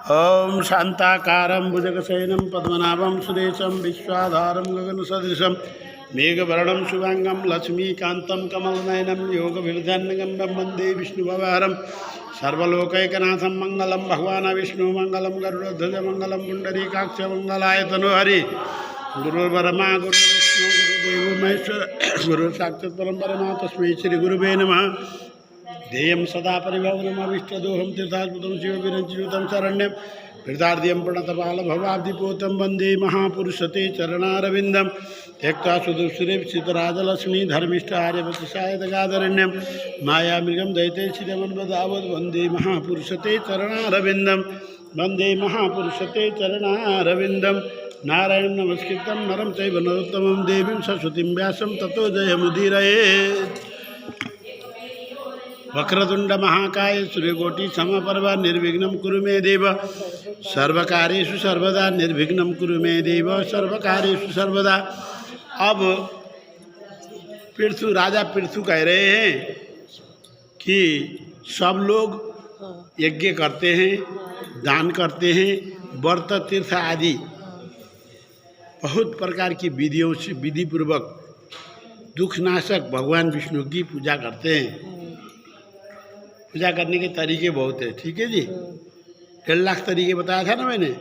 ओम शांताकारं भुजगशयनं पद्मनाभं सुरेशं विश्वाधारं गगनसदृशं मेघवर्णं शुभांगं लक्ष्मीकान्तं कमलनयनं योगविर्धन्यगम्बं वन्दे विष्णुभवहरं सर्वलोकैकनाथं मंगलं भगवान् विष्णु मंगलं गरुडध्वज मंगलं पुण्डरीकाक्ष मंगलाय तनोहरि गुरुर्ब्रह्मा गुरुर्विष्णु गुरुदेवो महेश्वर गुरु साक्षात् परं ब्रह्म तस्मै श्री गुरुवे नमः। ध्येयं सदा परिभवनमविष्टदोहं तीर्थास्पदं शिवविरञ्जितं शरण्यं हृदार्ध्यं प्रणतपालभवाब्धिपोतं वन्दे महापुरुषते चरणारविन्दं त्यक्त्वा सुदुःसुरेप्सितराजलक्ष्मी धर्मिष्ठ आर्यवतिसायदगाधरण्यं मायामृगं दैतेशिरमन्वदावद् वन्दे महापुरुषते चरणारविन्दं वन्दे महापुरुषते चरणारविन्दं नारायणं नमस्कृतं नरं चैव नरोत्तमं देवीं सरस्वतीं व्यासं ततो जयमुदीरयेत्। वक्रतुंड महाकाय सूर्यकोटि समप्रभ निर्विघ्नं कुरु मे देव सर्वकार्येषु सर्वदा निर्विघ्नं कुरु मे देव सर्वकार्येषु सर्वदा। अब पृथु राजा पृथु कह रहे हैं कि सब लोग यज्ञ करते हैं, दान करते हैं, व्रत तीर्थ आदि बहुत प्रकार की विधियों से विधि पूर्वक दुखनाशक भगवान विष्णु की पूजा करते हैं। पूजा करने के तरीके बहुत है, ठीक है जी। 1.5 लाख तरीके बताया था ना मैंने।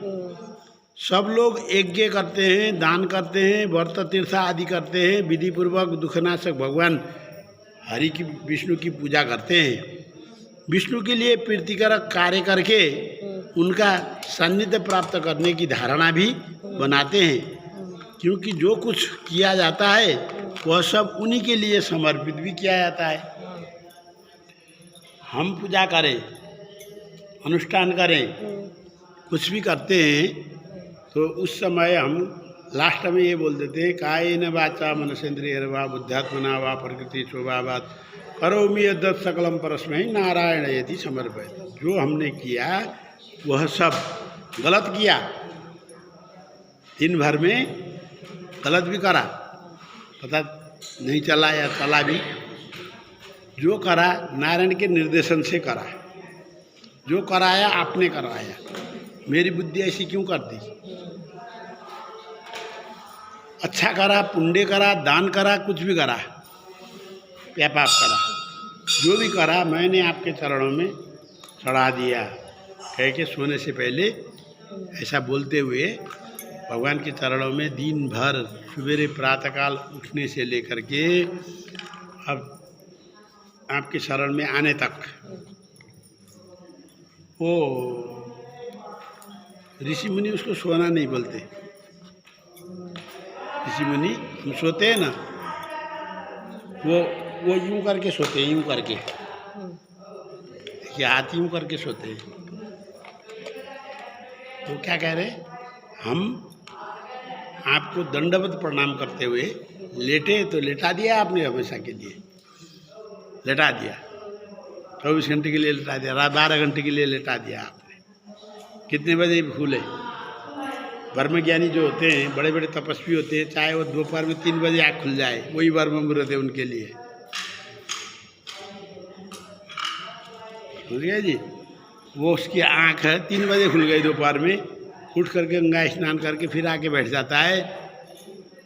सब लोग यज्ञ करते हैं, दान करते हैं, व्रत तीर्थ आदि करते हैं, विधि पूर्वक दुखनाशक भगवान हरि की विष्णु की पूजा करते हैं। विष्णु के लिए प्रीतिकारक कार्य करके उनका सान्निध्य प्राप्त करने की धारणा भी बनाते हैं, क्योंकि जो कुछ किया जाता है वह सब उन्हीं के लिए समर्पित भी किया जाता है। हम पूजा करें, अनुष्ठान करें, कुछ भी करते हैं तो उस समय हम लास्ट में ये बोल देते हैं कायेन वाचा मनसेन्द्रियर्वा बुद्ध्यात्मना वा प्रकृति स्वभावात् करोमि यद्यत् सकलं परस्मै नारायण यदि समर्पयेत्। जो हमने किया वह सब गलत किया, दिन भर में गलत भी करा, पता नहीं चला या चला भी, जो करा नारायण के निर्देशन से करा, जो कराया आपने करवाया। मेरी बुद्धि ऐसी क्यों कर दी? अच्छा करा, पुण्य करा, दान करा, कुछ भी करा या पाप करा, जो भी करा मैंने आपके चरणों में चढ़ा दिया कह के सोने से पहले ऐसा बोलते हुए भगवान के चरणों में दिन भर सवेरे प्रातःकाल उठने से लेकर के अब आपके शरण में आने तक वो ऋषि मुनि उसको सोना नहीं बोलते। ऋषि मुनि हम सोते हैं ना, वो यूं करके सोते हैं, यूं करके देखिए हाथ यूं करके सोते हैं। तो क्या कह रहे हैं, हम आपको दंडवत प्रणाम करते हुए लेटे तो लेटा दिया आपने, हमेशा के लिए लेटा दिया, 24 घंटे के लिए लेटा दिया, रात 12 घंटे के लिए लेटा दिया आपने। कितने बजे खुले? ब्रह्म ज्ञानी जो होते हैं, बड़े बड़े तपस्वी होते हैं, चाहे वो दोपहर में 3 बजे आँख खुल जाए, वही ब्रह्म मुहूर्त है उनके लिए, समझ गए जी। वो उसकी आँख है 3 बजे खुल गई दोपहर में, उठ करके गंगा स्नान करके फिर आके बैठ जाता है,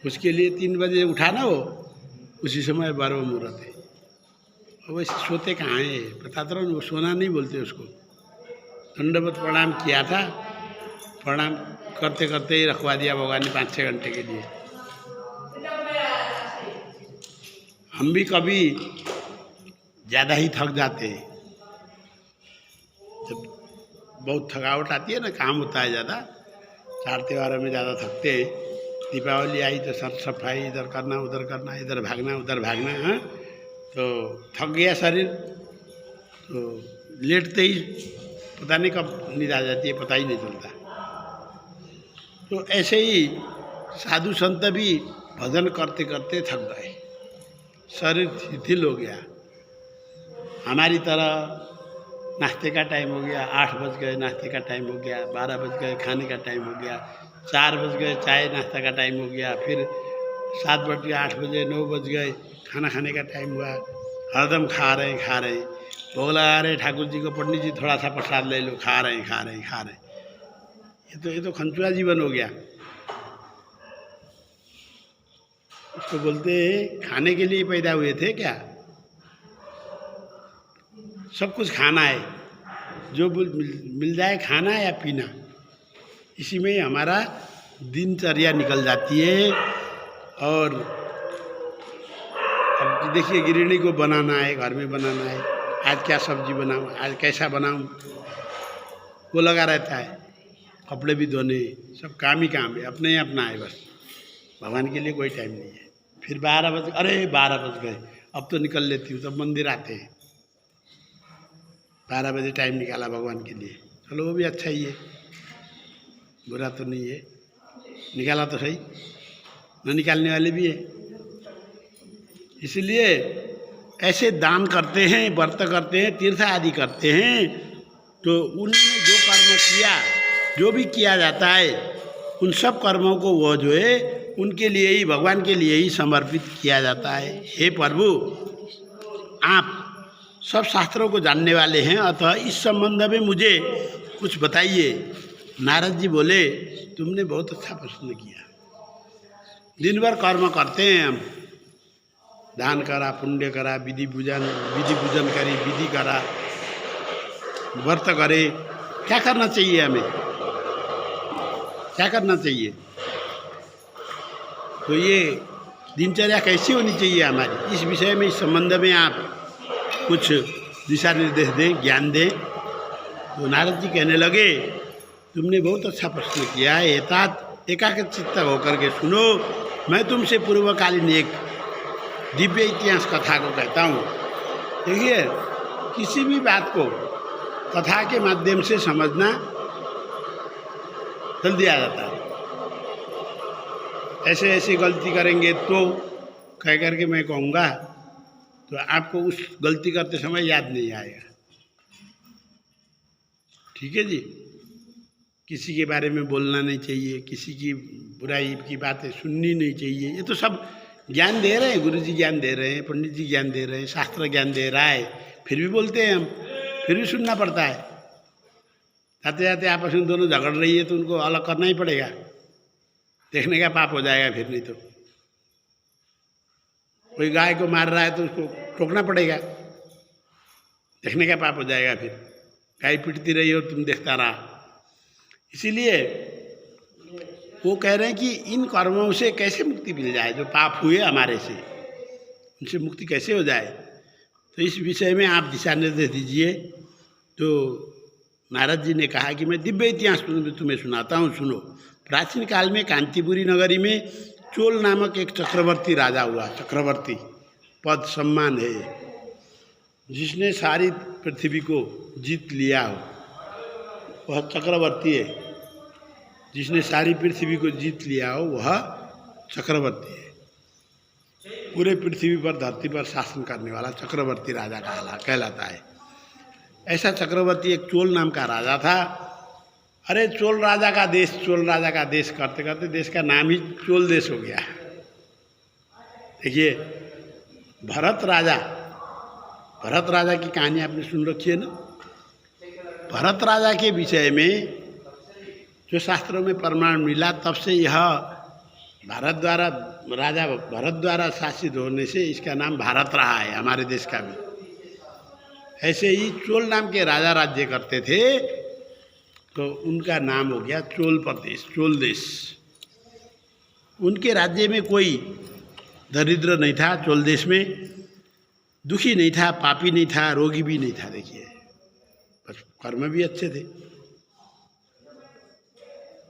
उसके लिए 3 बजे उठा ना, वो उसी समय ब्रह्म मुहूर्त है। वैसे सोते कहाँ हैं, बताता रहो, वो सोना नहीं बोलते उसको। दंडवत प्रणाम किया था, प्रणाम करते करते ही रखवा दिया भगवान ने 5-6 घंटे के लिए। हम भी कभी ज़्यादा ही थक जाते हैं, जब बहुत थकावट आती है ना, काम होता है ज़्यादा, 4 त्योहारों में ज़्यादा थकते हैं। दीपावली आई तो साफ सफाई, इधर करना उधर करना, इधर भागना उधर भागना, हाँ तो थक गया शरीर, तो लेटते ही पता नहीं कब नींद आ जाती है, पता ही नहीं चलता। तो ऐसे ही साधु संत भी भजन करते करते थक गए, शरीर शिथिल हो गया। हमारी तरह नाश्ते का टाइम हो गया, 8 बज गए नाश्ते का टाइम हो गया, 12 बज गए खाने का टाइम हो गया, 4 बज गए चाय नाश्ता का टाइम हो गया, फिर 7 बज गए, 8 बजे, 9 बज गए खाना खाने का टाइम हुआ। हरदम खा रहे भोग लगा रहे ठाकुर जी को, पंडित जी थोड़ा सा प्रसाद ले लो, खा रहे। ये तो खंचुआ जीवन हो गया। उसको बोलते हैं खाने के लिए पैदा हुए थे क्या? सब कुछ खाना है, जो मिल जाए खाना या पीना, इसी में हमारा दिनचर्या निकल जाती है। और अब देखिए गृहिणी को बनाना है, घर में बनाना है, आज क्या सब्जी बनाऊँ, आज कैसा बनाऊँ, वो लगा रहता है। कपड़े भी धोने, सब काम ही काम है, अपने ही अपना है बस, भगवान के लिए कोई टाइम नहीं है। फिर 12 बज, अरे 12 बज गए, अब तो निकल लेती हूँ, तब मंदिर आते हैं। 12 बजे टाइम निकाला भगवान के लिए, चलो वो भी अच्छा ही है, बुरा तो नहीं है, निकाला तो सही, न निकालने वाले भी है। इसलिए ऐसे दान करते हैं, व्रत करते हैं, तीर्थ आदि करते हैं, तो उन्होंने जो कर्म किया, जो भी किया जाता है, उन सब कर्मों को वो जो है उनके लिए ही, भगवान के लिए ही समर्पित किया जाता है। हे प्रभु, आप सब शास्त्रों को जानने वाले हैं, अतः इस संबंध में मुझे कुछ बताइए। नारद जी बोले, तुमने बहुत अच्छा प्रश्न किया। दिन भर कर्म करते हैं हम, दान करा, पुण्य करा, विधि पूजन करी, विधि करा, व्रत करे, क्या करना चाहिए हमें, क्या करना चाहिए? तो ये दिनचर्या कैसी होनी चाहिए हमारी, इस विषय में, इस संबंध में आप कुछ दिशा निर्देश दें, ज्ञान दें। तो नारद जी कहने लगे, तुमने बहुत अच्छा प्रश्न किया है, एकाग्र चित्त होकर के सुनो। मैं तुमसे पूर्वकालीन एक दिव्य इतिहास कथा को कहता हूँ। देखिए, किसी भी बात को कथा के माध्यम से समझना जल्दी आ जाता है। ऐसे ऐसी गलती करेंगे तो कह करके मैं कहूँगा, तो आपको उस गलती करते समय याद नहीं आएगा। ठीक है जी, किसी के बारे में बोलना नहीं चाहिए, किसी की बुराई की बातें सुननी नहीं चाहिए। ये तो सब ज्ञान दे रहे हैं, गुरु जी ज्ञान दे रहे हैं, पंडित जी ज्ञान दे रहे हैं, शास्त्र ज्ञान दे रहा है, फिर भी बोलते हैं हम, फिर भी सुनना पड़ता है। जाते जाते आपस में दोनों झगड़ रही है तो उनको अलग करना ही पड़ेगा, देखने का पाप हो जाएगा फिर। नहीं तो कोई गाय को मार रहा है तो उसको टोकना पड़ेगा, देखने का पाप हो जाएगा फिर। गाय पीटती रही और तुम देखता रहा। इसीलिए वो कह रहे हैं कि इन कर्मों से कैसे मुक्ति मिल जाए, जो पाप हुए हमारे से, उनसे मुक्ति कैसे हो जाए। तो इस विषय में आप दिशा निर्देश दीजिए। तो नारद जी ने कहा कि मैं दिव्य इतिहास तुम्हें सुनाता हूँ, सुनो। प्राचीन काल में कांतीपुरी नगरी में चोल नामक एक चक्रवर्ती राजा हुआ। चक्रवर्ती पद सम्मान है, जिसने सारी पृथ्वी को जीत लिया हो, वह चक्रवर्ती है। जिसने सारी पृथ्वी को जीत लिया हो वह चक्रवर्ती है। पूरे पृथ्वी पर, धरती पर शासन करने वाला चक्रवर्ती राजा कहलाता है। ऐसा चक्रवर्ती एक चोल नाम का राजा था। अरे चोल राजा का देश करते करते देश का नाम ही चोल देश हो गया। देखिए, भरत राजा की कहानी आपने सुन रखी है ना। भरत राजा के विषय में जो शास्त्रों में प्रमाण मिला, तब से यह राजा भरत द्वारा शासित होने से इसका नाम भारत रहा है, हमारे देश का भी। ऐसे ही चोल नाम के राजा राज्य करते थे, तो उनका नाम हो गया चोल प्रदेश, चोल देश। उनके राज्य में कोई दरिद्र नहीं था, चोल देश में दुखी नहीं था, पापी नहीं था, रोगी भी नहीं था। देखिए, बस कर्म भी अच्छे थे।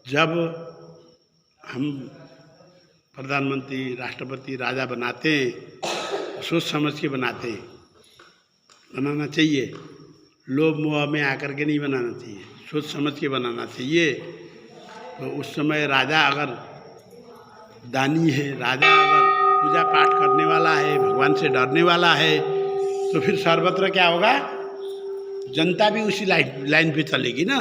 जब हम प्रधानमंत्री, राष्ट्रपति, राजा बनाते हैं, सोच समझ के बनाते हैं, बनाना चाहिए। लोभ मोह में आकर के नहीं बनाना चाहिए, सोच समझ के बनाना चाहिए। तो उस समय राजा अगर दानी है, राजा अगर पूजा पाठ करने वाला है, भगवान से डरने वाला है, तो फिर सर्वत्र क्या होगा, जनता भी उसी लाइन पे चलेगी ना।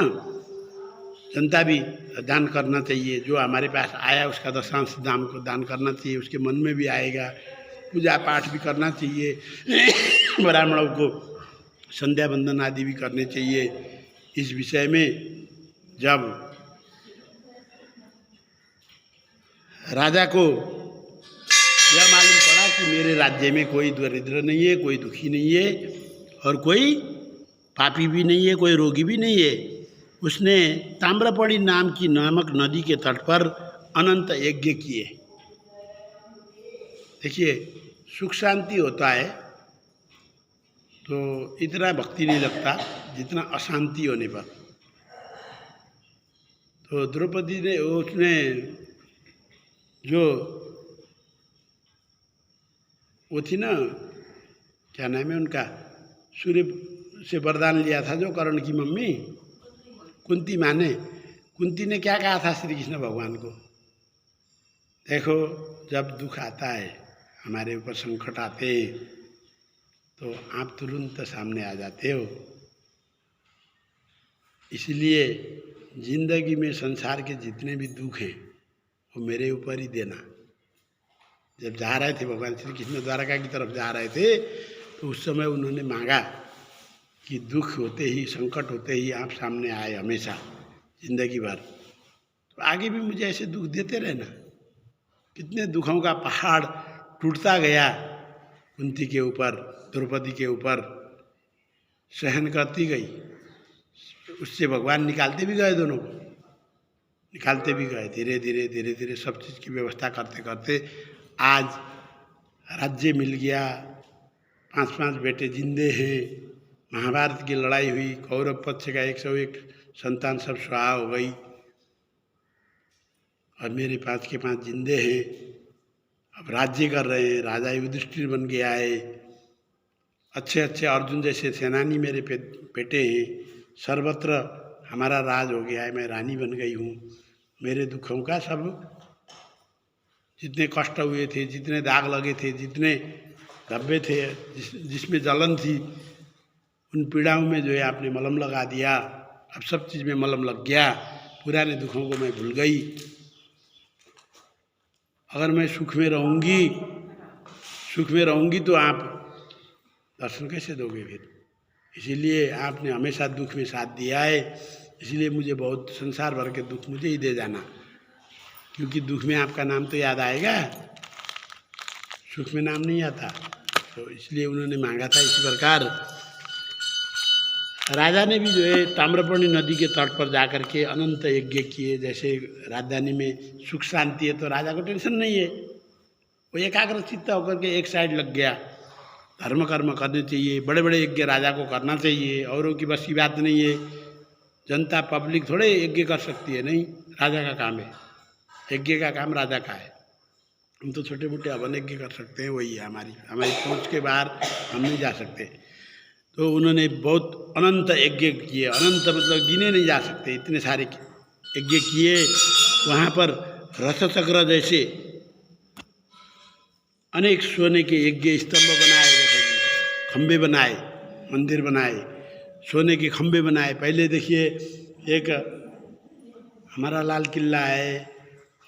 जनता भी दान करना चाहिए, जो हमारे पास आया उसका दशांश दान को दान करना चाहिए, उसके मन में भी आएगा। पूजा पाठ भी करना चाहिए, ब्राह्मणों को संध्या बंदन आदि भी करने चाहिए। इस विषय में जब राजा को यह मालूम पड़ा कि मेरे राज्य में कोई दरिद्र नहीं है, कोई दुखी नहीं है और कोई पापी भी नहीं है, कोई रोगी भी नहीं है। उसने ताम्रपणी नाम की नामक नदी के तट पर अनंत यज्ञ किए। देखिए, सुख शांति होता है तो इतना भक्ति नहीं लगता जितना अशांति होने पर। तो द्रौपदी ने उसने जो वो थी ना, क्या नाम है उनका, सूर्य से वरदान लिया था जो कर्ण की मम्मी कुंती माँ ने, कुंती ने क्या कहा था श्री कृष्ण भगवान को, देखो जब दुख आता है, हमारे ऊपर संकट आते हैं तो आप तुरंत सामने आ जाते हो। इसलिए जिंदगी में संसार के जितने भी दुख हैं वो मेरे ऊपर ही देना। जब जा रहे थे भगवान श्री कृष्ण द्वारका की तरफ जा रहे थे तो उस समय उन्होंने मांगा कि दुख होते ही, संकट होते ही आप सामने आए हमेशा जिंदगी भर, तो आगे भी मुझे ऐसे दुख देते रहना। कितने दुखों का पहाड़ टूटता गया कुंती के ऊपर, द्रौपदी के ऊपर, सहन करती गई। उससे भगवान निकालते भी गए, दोनों को निकालते भी गए। धीरे धीरे धीरे धीरे सब चीज़ की व्यवस्था करते करते आज राज्य मिल गया, 5 बेटे जिंदे हैं। महाभारत की लड़ाई हुई, कौरव पक्ष का 101 संतान सब स्वाहा हो गई और मेरे 5 के 5 जिंदे हैं। अब राज्य कर रहे हैं, राजा युधिष्ठिर बन के आए, अच्छे अच्छे अर्जुन जैसे सेनानी मेरे बेटे हैं, सर्वत्र हमारा राज हो गया है, मैं रानी बन गई हूँ। मेरे दुखों का सब जितने कष्ट हुए थे, जितने दाग लगे थे, जितने धब्बे थे, जिसमें जलन थी, उन पीड़ाओं में जो है आपने मलम लगा दिया। अब सब चीज़ में मलम लग गया, पुराने दुखों को मैं भूल गई। अगर मैं सुख में रहूँगी तो आप दर्शन कैसे दोगे फिर? इसीलिए आपने हमेशा दुख में साथ दिया है, इसलिए मुझे बहुत संसार भर के दुख मुझे ही दे जाना, क्योंकि दुख में आपका नाम तो याद आएगा, सुख में नाम नहीं आता। तो इसलिए उन्होंने मांगा था इसी प्रकार। राजा ने भी जो है ताम्रपर्णी नदी के तट पर जाकर के अनंत यज्ञ किए। जैसे राजधानी में सुख शांति है तो राजा को टेंशन नहीं है, वो एकाग्र चित्त होकर के एक साइड लग गया। धर्म कर्म करने चाहिए, बड़े बड़े यज्ञ राजा को करना चाहिए, औरों की बस की बात नहीं है। जनता पब्लिक थोड़े यज्ञ कर सकती है, नहीं, राजा का काम है, यज्ञ का काम राजा का है। हम तो छोटे मोटे हवन यज्ञ कर सकते हैं, वही है हमारी सोच के बाहर हम नहीं जा सकते। तो उन्होंने बहुत अनंत यज्ञ किए, अनंत मतलब गिने नहीं जा सकते, इतने सारे यज्ञ किए। वहाँ पर रथ चक्र जैसे अनेक सोने के यज्ञ स्तंभ बनाए, जैसे खंबे बनाए, मंदिर बनाए, सोने के खंबे बनाए। पहले देखिए एक हमारा लाल किला है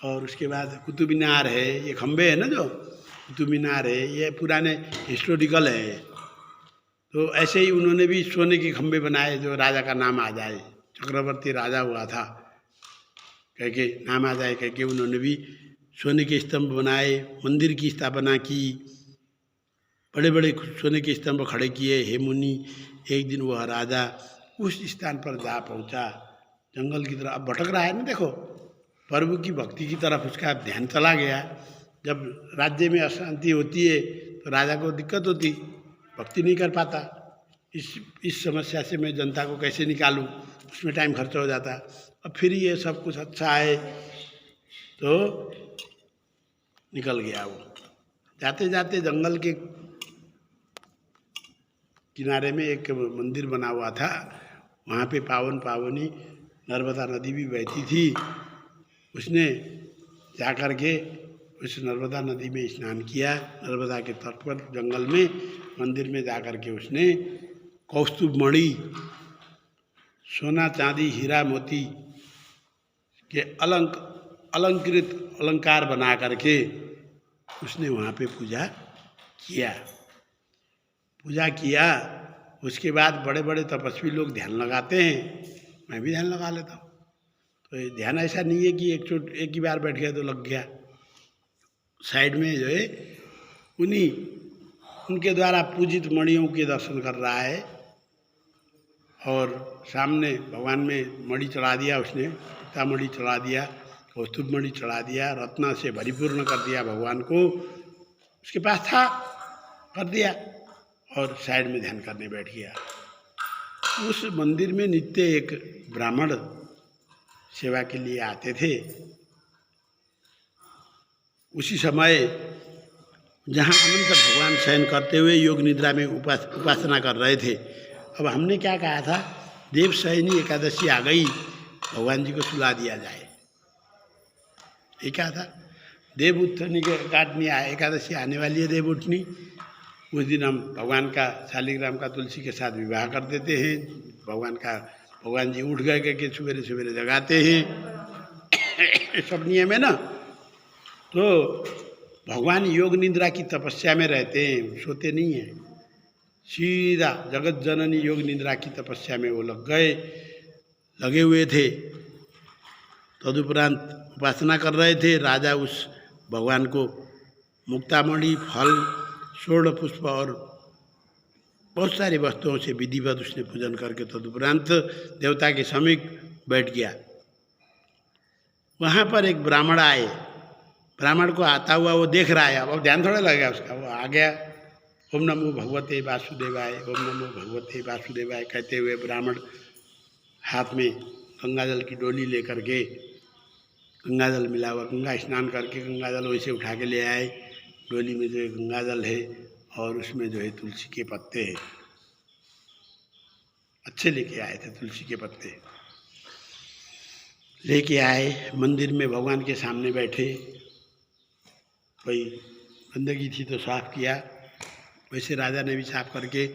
और उसके बाद कुतुब मीनार है, ये खंबे है ना, जो कुतुब मीनार है ये पुराने हिस्टोरिकल है। तो ऐसे ही उन्होंने भी सोने के खंबे बनाए जो राजा का नाम आ जाए, चक्रवर्ती राजा हुआ था कह के नाम आ जाए, कह के उन्होंने भी सोने के स्तंभ बनाए, मंदिर की स्थापना की, बड़े बड़े सोने के स्तंभ खड़े किए। हे मुनि, एक दिन वह राजा उस स्थान पर जा पहुंचा, जंगल की तरफ। अब भटक रहा है ना, देखो प्रभु की भक्ति की तरफ उसका ध्यान चला गया। जब राज्य में अशांति होती है तो राजा को दिक्कत होती, भक्ति नहीं कर पाता। इस समस्या से मैं जनता को कैसे निकालूं, उसमें टाइम खर्च हो जाता। अब फिर ये सब कुछ अच्छा है तो निकल गया वो। जाते जाते जंगल के किनारे में एक मंदिर बना हुआ था, वहाँ पे पावन पावनी नर्मदा नदी भी बहती थी। उसने जाकर के उस नर्मदा नदी में स्नान किया, नर्मदा के तट पर जंगल में मंदिर में जाकर के उसने कौस्तुभ मणि, सोना चांदी हीरा मोती के अलंकृत अलंकार बना करके उसने वहाँ पे पूजा किया। उसके बाद बड़े बड़े तपस्वी लोग ध्यान लगाते हैं, मैं भी ध्यान लगा लेता हूँ। तो ध्यान ऐसा नहीं है कि एक ही बार बैठ गया तो लग गया, साइड में जो है उन्हीं उनके द्वारा पूजित मणियों के दर्शन कर रहा है। और सामने भगवान में मणि चढ़ा दिया उसने, मुक्ता मणि चढ़ा दिया, कौस्तुभ मणि चढ़ा दिया, रत्न से भरिपूर्ण कर दिया भगवान को, उसके पास था कर दिया और साइड में ध्यान करने बैठ गया। उस मंदिर में नित्य एक ब्राह्मण सेवा के लिए आते थे। उसी समय जहाँ अनंत भगवान शयन करते हुए योग निद्रा में उपासना कर रहे थे। अब हमने क्या कहा था, देव शयनी एकादशी आ गई, भगवान जी को सुला दिया जाए, ये क्या था। देव उठनी के काटनी एकादशी आने वाली है, देव उठनी, उस दिन हम भगवान का शालिग्राम का तुलसी के साथ विवाह कर देते हैं। भगवान जी उठ गए करके सवेरे सवेरे जगाते हैं सब नियम है ना। तो भगवान योग निद्रा की तपस्या में रहते हैं, सोते नहीं हैं, सीधा जगत जननी योग निद्रा की तपस्या में वो लगे हुए थे। तदुपरांत उपासना कर रहे थे। राजा उस भगवान को मुक्तामणि, फल, स्वर्ण पुष्प और बहुत सारी वस्तुओं से विधिवत उसने पूजन करके तदुपरांत देवता के समीप बैठ गया। वहाँ पर एक ब्राह्मण आए, ब्राह्मण को आता हुआ वो देख रहा है, अब ध्यान थोड़ा लगेगा उसका, वो आ गया, ओम नमो भगवते वासुदेवाय, ओम नमो भगवते वासुदेवाय कहते हुए ब्राह्मण हाथ में गंगाजल की डोली लेकर के, गंगाजल मिला हुआ, गंगा स्नान करके गंगाजल वैसे उठा के ले आए। डोली में जो है गंगाजल है और उसमें जो है तुलसी के पत्ते हैं, अच्छे लेके आए थे तुलसी के पत्ते लेके आए। मंदिर में भगवान के सामने बैठे, कोई गंदगी थी तो साफ किया, वैसे राजा ने भी साफ करके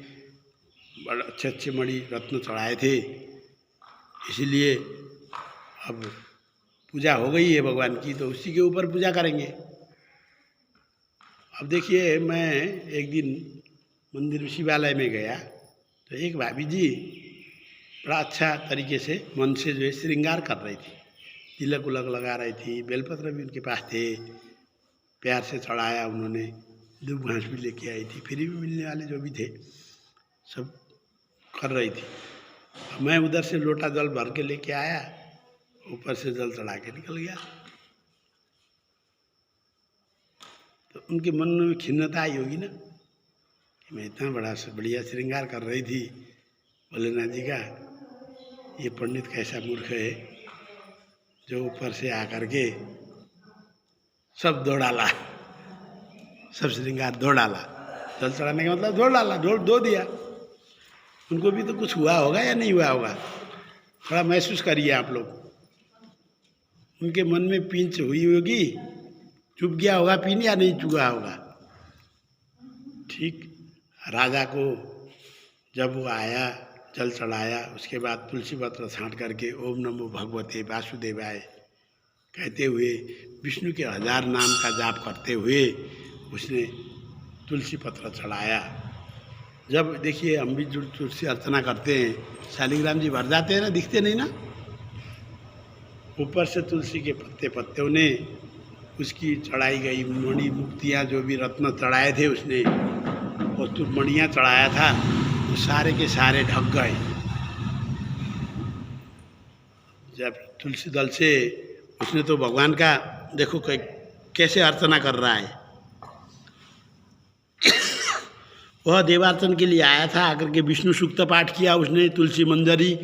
बड़े अच्छे अच्छे मणि रत्न चढ़ाए थे। इसलिए अब पूजा हो गई है भगवान की, तो उसी के ऊपर पूजा करेंगे। अब देखिए, मैं एक दिन मंदिर शिवालय में गया तो एक भाभी जी बड़ा अच्छा तरीके से मन से जो है श्रृंगार कर रही थी, तिलक उलक लगा रही थी, बेलपत्र भी उनके पास थे, प्यार से चढ़ाया उन्होंने, दूब घास भी लेके आई थी, फ्री में मिलने वाले जो भी थे सब कर रही थी। मैं उधर से लोटा जल भर के लेके आया, ऊपर से जल चढ़ा के निकल गया। तो उनके मन में खिन्नता आई होगी ना कि मैं इतना बढ़िया श्रृंगार कर रही थी भोलेनाथ जी का, ये पंडित कैसा मूर्ख है जो ऊपर से आकर के सब धो डाला, सब श्रृंगार धो डाला। जल चढ़ाने का मतलब धो डाला, धो दिया। उनको भी तो कुछ हुआ होगा या नहीं हुआ होगा, थोड़ा महसूस करिए आप लोग। उनके मन में पिंच हुई होगी, चुप गया होगा पिन या नहीं चुका होगा। ठीक राजा को जब वो आया, जल चढ़ाया, उसके बाद तुलसी पत्र छांट करके ओम नमो भगवते वासुदेवाय कहते हुए विष्णु के 1000 नाम का जाप करते हुए उसने तुलसी पत्र चढ़ाया। जब देखिए हम भी तुलसी अर्चना करते हैं, शालिग्राम जी भर जाते हैं ना, दिखते नहीं ना, ऊपर से तुलसी के पत्तों ने उसकी चढ़ाई गई मणि मुक्तियाँ, जो भी रत्न चढ़ाए थे उसने, कौस्तुभ मणियाँ चढ़ाया था, वो सारे के सारे ढक गए। जब तुलसी दल से उसने तो भगवान का देखो कैसे अर्चना कर रहा है। वह देवार्चन के लिए आया था, आकर के विष्णु सूक्त पाठ किया उसने, तुलसी मंजरी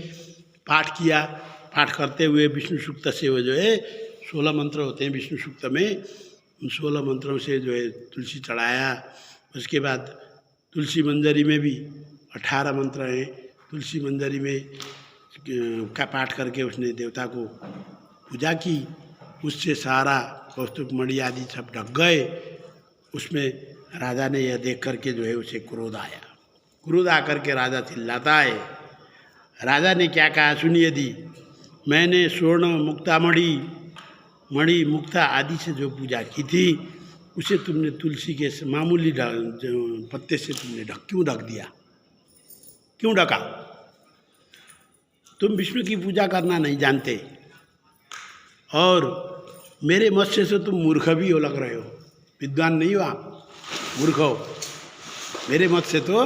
पाठ किया। पाठ करते हुए विष्णु सूक्त से वो जो है 16 मंत्र होते हैं विष्णु सूक्त में, उन 16 मंत्रों से जो है तुलसी चढ़ाया। उसके बाद तुलसी मंजरी में भी 18 मंत्र हैं, तुलसी मंजरी में का पाठ करके उसने देवता को पूजा की। उससे सारा कौस्तुभ मणि आदि सब ढक गए। उसमें राजा ने यह देख करके जो है उसे क्रोध आया। क्रोध आकर के राजा चिल्लाता है। राजा ने क्या कहा सुनिए दी, मैंने स्वर्ण मणि मुक्ता आदि से जो पूजा की थी उसे तुमने तुलसी के मामूली पत्ते से तुमने क्यों ढक दिया, क्यों ढका? तुम विष्णु की पूजा करना नहीं जानते और मेरे मत्स्य से तुम मूर्ख भी हो लग रहे हो। विद्वान नहीं हो आप, मूर्ख हो। मेरे मत से तो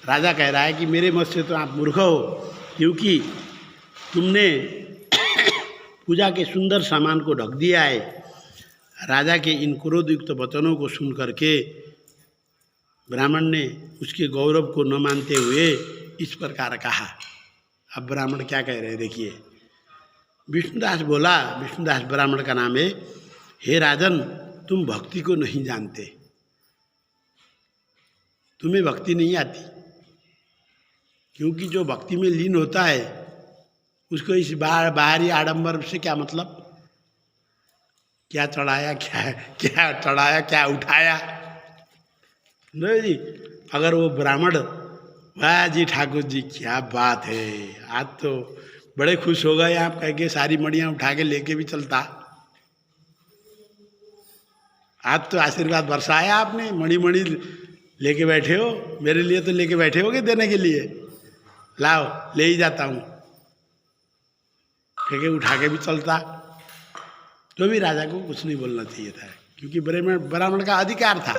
राजा कह रहा है कि मेरे मत से तो आप मूर्ख हो, क्योंकि तुमने पूजा के सुंदर सामान को ढक दिया है। राजा के इन क्रोधयुक्त वचनों को सुन करके ब्राह्मण ने उसके गौरव को न मानते हुए इस प्रकार कहा। अब ब्राह्मण क्या कह रहे हैं देखिए। विष्णुदास बोला, विष्णुदास ब्राह्मण का नाम है, हे राजन, तुम भक्ति को नहीं जानते, तुम्हें भक्ति नहीं आती, क्योंकि जो भक्ति में लीन होता है उसको इस बाहरी आडंबर से क्या मतलब, क्या चढ़ाया, क्या चढ़ाया, क्या उठाया। नहीं जी, अगर वो ब्राह्मण, वाह जी ठाकुर जी क्या बात है, आज तो बड़े खुश हो गए आप, कह के सारी मड़ियाँ उठा के लेके भी चलता। आज तो आशीर्वाद बरसाया आपने, मणि मणि लेके बैठे हो, मेरे लिए तो लेके बैठे होगे देने के लिए, लाओ ले ही जाता हूँ, कह के उठा के भी चलता। तो भी राजा को कुछ नहीं बोलना चाहिए था, क्योंकि ब्राह्मण का अधिकार था,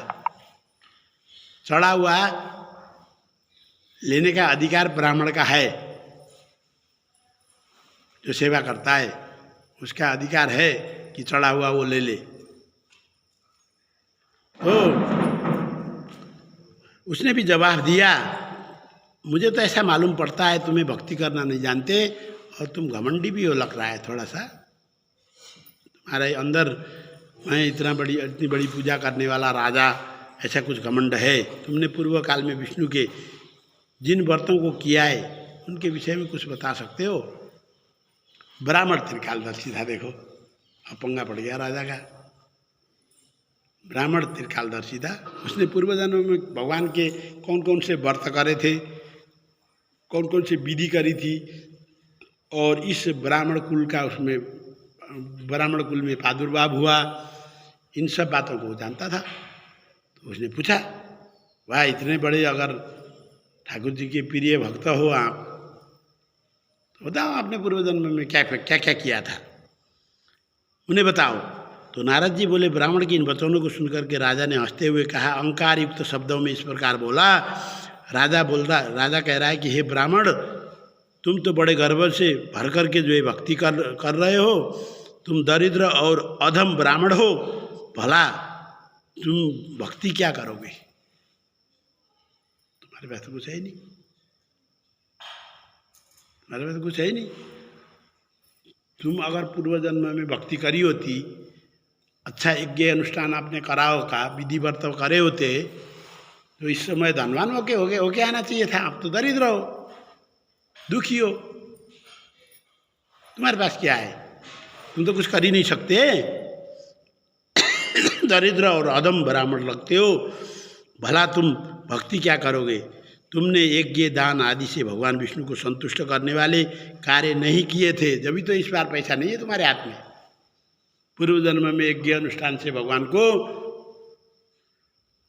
चढ़ा हुआ लेने का अधिकार ब्राह्मण का है। जो सेवा करता है उसका अधिकार है कि चढ़ा हुआ वो ले ले। तो उसने भी जवाब दिया, मुझे तो ऐसा मालूम पड़ता है तुम्हें भक्ति करना नहीं जानते, और तुम घमंडी भी हो लग रहा है थोड़ा सा, तुम्हारे अंदर मैं इतनी बड़ी पूजा करने वाला राजा, ऐसा कुछ घमंड है। तुमने पूर्व काल में विष्णु के जिन व्रतों को किया है उनके विषय में कुछ बता सकते हो। ब्राह्मण त्रिकालदर्शी था, देखो अब पंगा पड़ गया राजा का। ब्राह्मण त्रिकालदर्शी था, उसने पूर्व जन्म में भगवान के कौन कौन से व्रत करे थे, कौन कौन से विधि करी थी, और इस ब्राह्मण कुल का उसमें ब्राह्मण कुल में प्रादुर्भाव हुआ, इन सब बातों को वो जानता था। तो उसने पूछा, वाह इतने बड़े अगर ठाकुर जी के प्रिय भक्त हो आप, तो बताओ आपने पूर्व जन्म में क्या क्या क्या किया था, उन्हें बताओ। तो नारद जी बोले, ब्राह्मण की इन वचनों को सुनकर के राजा ने हंसते हुए कहा, अहंकार युक्त शब्दों में इस प्रकार बोला। राजा कह रहा है कि हे ब्राह्मण, तुम तो बड़े गर्व से भर करके जो ये भक्ति कर रहे हो, तुम दरिद्र और अधम ब्राह्मण हो, भला तुम भक्ति क्या करोगे, तुम्हारे पास तो कुछ है ही नहीं, तुम्हारे पास तो कुछ है ही नहीं। तुम अगर पूर्व जन्म में भक्ति करी होती, अच्छा यज्ञ अनुष्ठान आपने करा होगा, विधि व्रत करे होते, तो इस समय धनवान होके आना चाहिए था। आप तो दरिद्र हो, दुखी हो, तुम्हारे पास क्या है, तुम तो कुछ कर ही नहीं सकते, दरिद्र और अधम ब्राह्मण लगते हो, भला तुम भक्ति क्या करोगे। तुमने यज्ञ दान आदि से भगवान विष्णु को संतुष्ट करने वाले कार्य नहीं किए थे, जब तो इस बार पैसा नहीं है तुम्हारे हाथ में। पूर्व जन्म में यज्ञ अनुष्ठान से भगवान को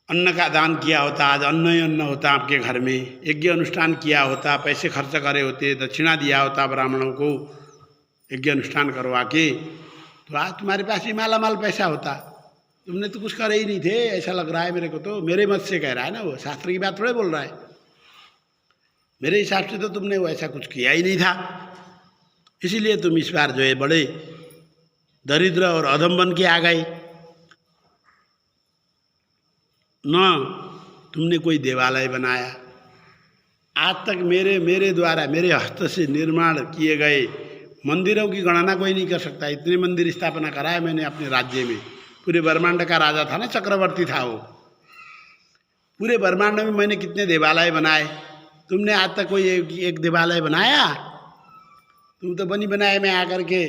अन्न का दान किया होता, आज अन्न ही अन्न होता आपके घर में, यज्ञ अनुष्ठान किया होता, पैसे खर्च करे होते, दक्षिणा दिया होता ब्राह्मणों को यज्ञ अनुष्ठान करवा के, तो आज तुम्हारे पास ही मालामाल पैसा होता। तुमने तो कुछ करे ही नहीं थे, ऐसा लग रहा है मेरे को, तो मेरे मत से कह रहा है ना, वो शास्त्र की बात थोड़े बोल रहा है, मेरे हिसाब से तो तुमने वो ऐसा कुछ किया ही नहीं था, इसीलिए तुम इस बार जो है बड़े दरिद्र और अधम बन के आ गए। न तुमने कोई देवालय बनाया, आज तक मेरे द्वारा मेरे हस्त से निर्माण किए गए मंदिरों की गणना कोई नहीं कर सकता। इतने मंदिर स्थापना कराया मैंने अपने राज्य में, पूरे ब्रह्मांड का राजा था ना, चक्रवर्ती था वो, पूरे ब्रह्मांड में मैंने कितने देवालय बनाए, तुमने आज तक कोई एक देवालय बनाया? तुम तो बनी बनाए में आकर के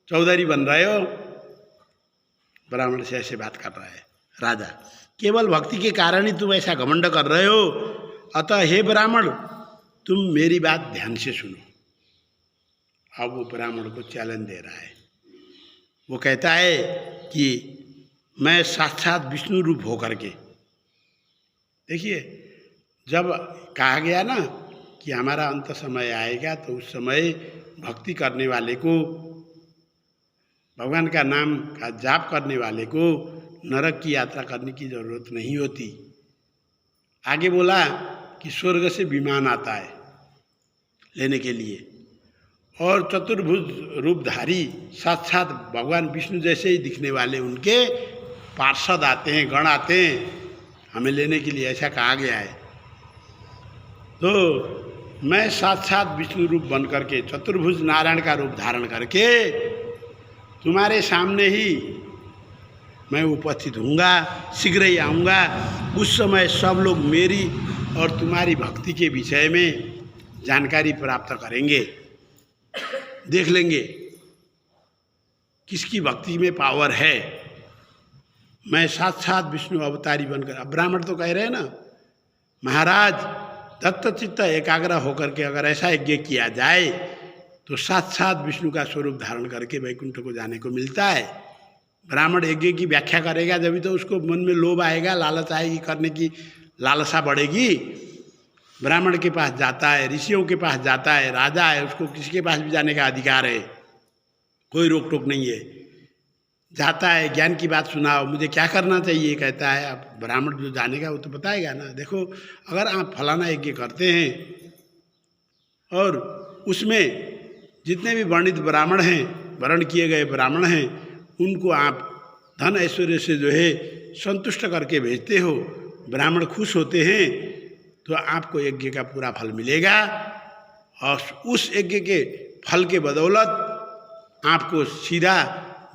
चौधरी बन रहे हो। ब्राह्मण से ऐसे बात कर रहा है राजा, केवल भक्ति के कारण ही तुम ऐसा घमंड कर रहे हो, अतः हे ब्राह्मण तुम मेरी बात ध्यान से सुनो। अब वो ब्राह्मण को चैलेंज दे रहा है, वो कहता है कि मैं साक्षात विष्णु रूप होकर के, देखिए जब कहा गया ना कि हमारा अंत समय आएगा, तो उस समय भक्ति करने वाले को, भगवान का नाम का जाप करने वाले को नरक की यात्रा करने की जरूरत नहीं होती। आगे बोला कि स्वर्ग से विमान आता है लेने के लिए, और चतुर्भुज रूपधारी साक्षात भगवान विष्णु जैसे ही दिखने वाले उनके पार्षद आते हैं, गण आते हैं हमें लेने के लिए, ऐसा कहा गया है। तो मैं साक्षात विष्णु रूप बन करके, चतुर्भुज नारायण का रूप धारण करके तुम्हारे सामने ही मैं उपस्थित हूँगा, शीघ्र ही आऊँगा। उस समय सब लोग मेरी और तुम्हारी भक्ति के विषय में जानकारी प्राप्त करेंगे, देख लेंगे किसकी भक्ति में पावर है। मैं साक्षात विष्णु अवतारी बनकर, अब ब्राह्मण तो कह रहे हैं ना, महाराज दत्तचित्त एकाग्र होकर के अगर ऐसा यज्ञ किया जाए तो साक्षात विष्णु का स्वरूप धारण करके वैकुंठ को जाने को मिलता है। ब्राह्मण यज्ञ की व्याख्या करेगा जब तो उसको मन में लोभ आएगा, लालच आएगी, करने की लालसा बढ़ेगी। ब्राह्मण के पास जाता है, ऋषियों के पास जाता है, राजा है, उसको किसी के पास भी जाने का अधिकार है, कोई रोक टोक नहीं है। जाता है, ज्ञान की बात सुनाओ, मुझे क्या करना चाहिए, कहता है। अब ब्राह्मण जो जानेगा वो तो बताएगा ना, देखो अगर आप फलाना यज्ञ करते हैं और उसमें जितने भी वर्णित ब्राह्मण हैं, वर्ण किए गए ब्राह्मण हैं, उनको आप धन ऐश्वर्य से जो है संतुष्ट करके भेजते हो, ब्राह्मण खुश होते हैं, तो आपको यज्ञ का पूरा फल मिलेगा। और उस यज्ञ के फल के बदौलत आपको सीधा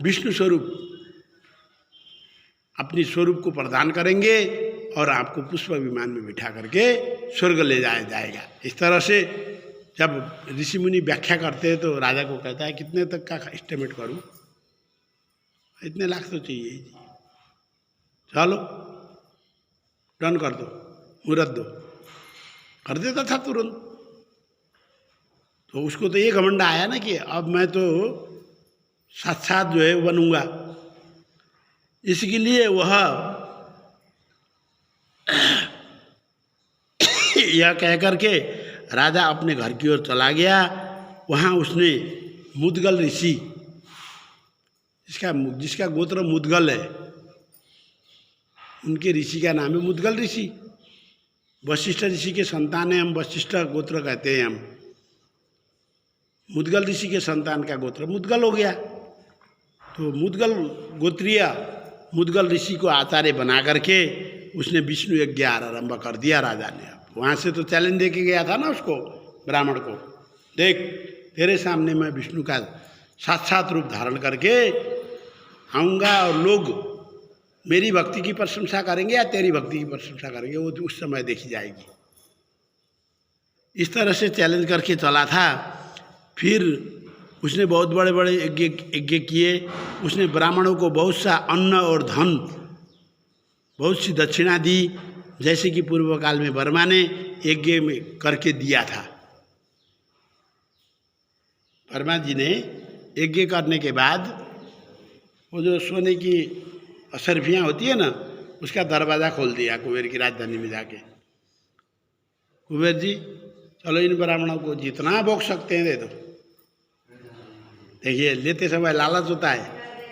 विष्णु स्वरूप, अपनी स्वरूप को प्रदान करेंगे और आपको पुष्प विमान में बिठा करके स्वर्ग ले जाया जाएगा। इस तरह से जब ऋषि मुनि व्याख्या करते हैं तो राजा को कहता है कितने तक का एस्टिमेट करूं, इतने लाख तो चाहिए ही, चलो डन कर दो, मुहूर्त दो, कर देता था तुरंत। तो उसको तो ये घमंड आया ना कि अब मैं तो साक्षात जो है बनूंगा। इसके लिए वह यह कह करके राजा अपने घर की ओर चला गया। वहाँ उसने मुद्गल ऋषि, जिसका गोत्र मुद्गल है, उनके ऋषि का नाम है मुद्गल ऋषि। वशिष्ठ ऋषि के संतान है, हम वशिष्ठ गोत्र कहते हैं हम। मुद्गल ऋषि के संतान का गोत्र मुद्गल हो गया। तो मुद्गल गोत्रीय मुद्गल ऋषि को आचार्य बना करके उसने विष्णु यज्ञ आरंभ कर दिया राजा ने। वहाँ से तो चैलेंज दे के गया था ना उसको, ब्राह्मण को, देख तेरे सामने मैं विष्णु का साक्षात रूप धारण करके आऊँगा और लोग मेरी भक्ति की प्रशंसा करेंगे या तेरी भक्ति की प्रशंसा करेंगे, वो उस समय देखी जाएगी। इस तरह से चैलेंज करके चला था। फिर उसने बहुत बड़े बड़े यज्ञ किए। उसने ब्राह्मणों को बहुत सा अन्न और धन, बहुत सी दक्षिणा दी, जैसे कि पूर्व काल में वर्मा ने यज्ञ में करके दिया था। वर्मा जी ने यज्ञ करने के बाद वो जो सोने की असरफियाँ होती है ना, उसका दरवाज़ा खोल दिया कुबेर की राजधानी में जाके। कुबेर जी चलो इन ब्राह्मणों को जितना भोग सकते हैं दे दो। देखिए लेते समय लालच होता है,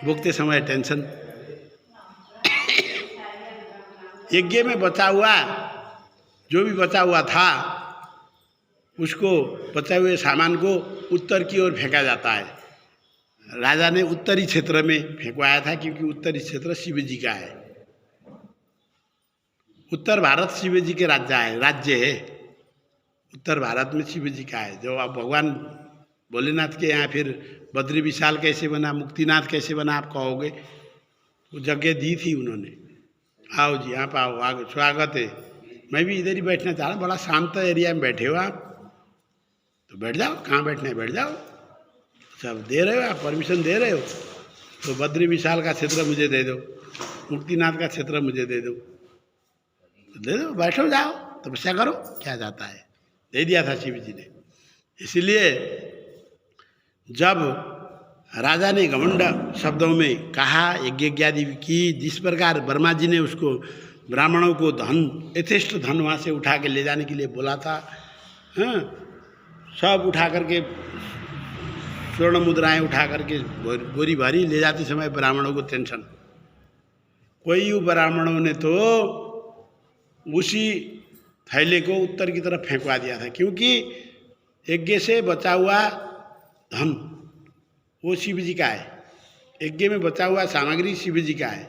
भोगते समय टेंशन। यज्ञ में बचा हुआ जो भी बचा हुआ था उसको, बचे हुए सामान को उत्तर की ओर फेंका जाता है। राजा ने उत्तरी क्षेत्र में फेंकवाया था क्योंकि उत्तरी क्षेत्र शिव जी का है। उत्तर भारत शिव जी के राज्य है। उत्तर भारत में शिव जी का है। जो आप भगवान भोलेनाथ के यहाँ फिर बद्री विशाल कैसे बना, मुक्तिनाथ कैसे बना आप कहोगे, वो जगह दी थी उन्होंने। आओ जी आप आओ, आगे स्वागत है। मैं भी इधर ही बैठना चाह रहा हूँ, बड़ा शांत एरिया में बैठे हो आप, तो बैठ जाओ, कहाँ बैठना है बैठ जाओ। सब दे रहे हो आप, परमिशन दे रहे हो, तो बद्री विशाल का क्षेत्र मुझे दे दो, मुक्तिनाथ का क्षेत्र मुझे दे दो, तो दे दो, बैठो जाओ, तपस्या करो, क्या जाता है। दे दिया था शिव जी ने। इसीलिए जब राजा ने घमंड शब्दों में कहा, यज्ञ की, जिस प्रकार वर्मा जी ने उसको ब्राह्मणों को धन, यथेष्ट धन वहाँ से उठा के ले जाने के लिए बोला था, हाँ, सब उठा करके स्वर्ण मुद्राएं उठा करके बोरी भारी ले जाते समय ब्राह्मणों को टेंशन, कोई ब्राह्मणों ने तो उसी थैले को उत्तर की तरफ फेंकवा दिया था, क्योंकि यज्ञ से बचा हुआ धन वो शिव जी का है, यज्ञ में बचा हुआ सामग्री शिव जी का है।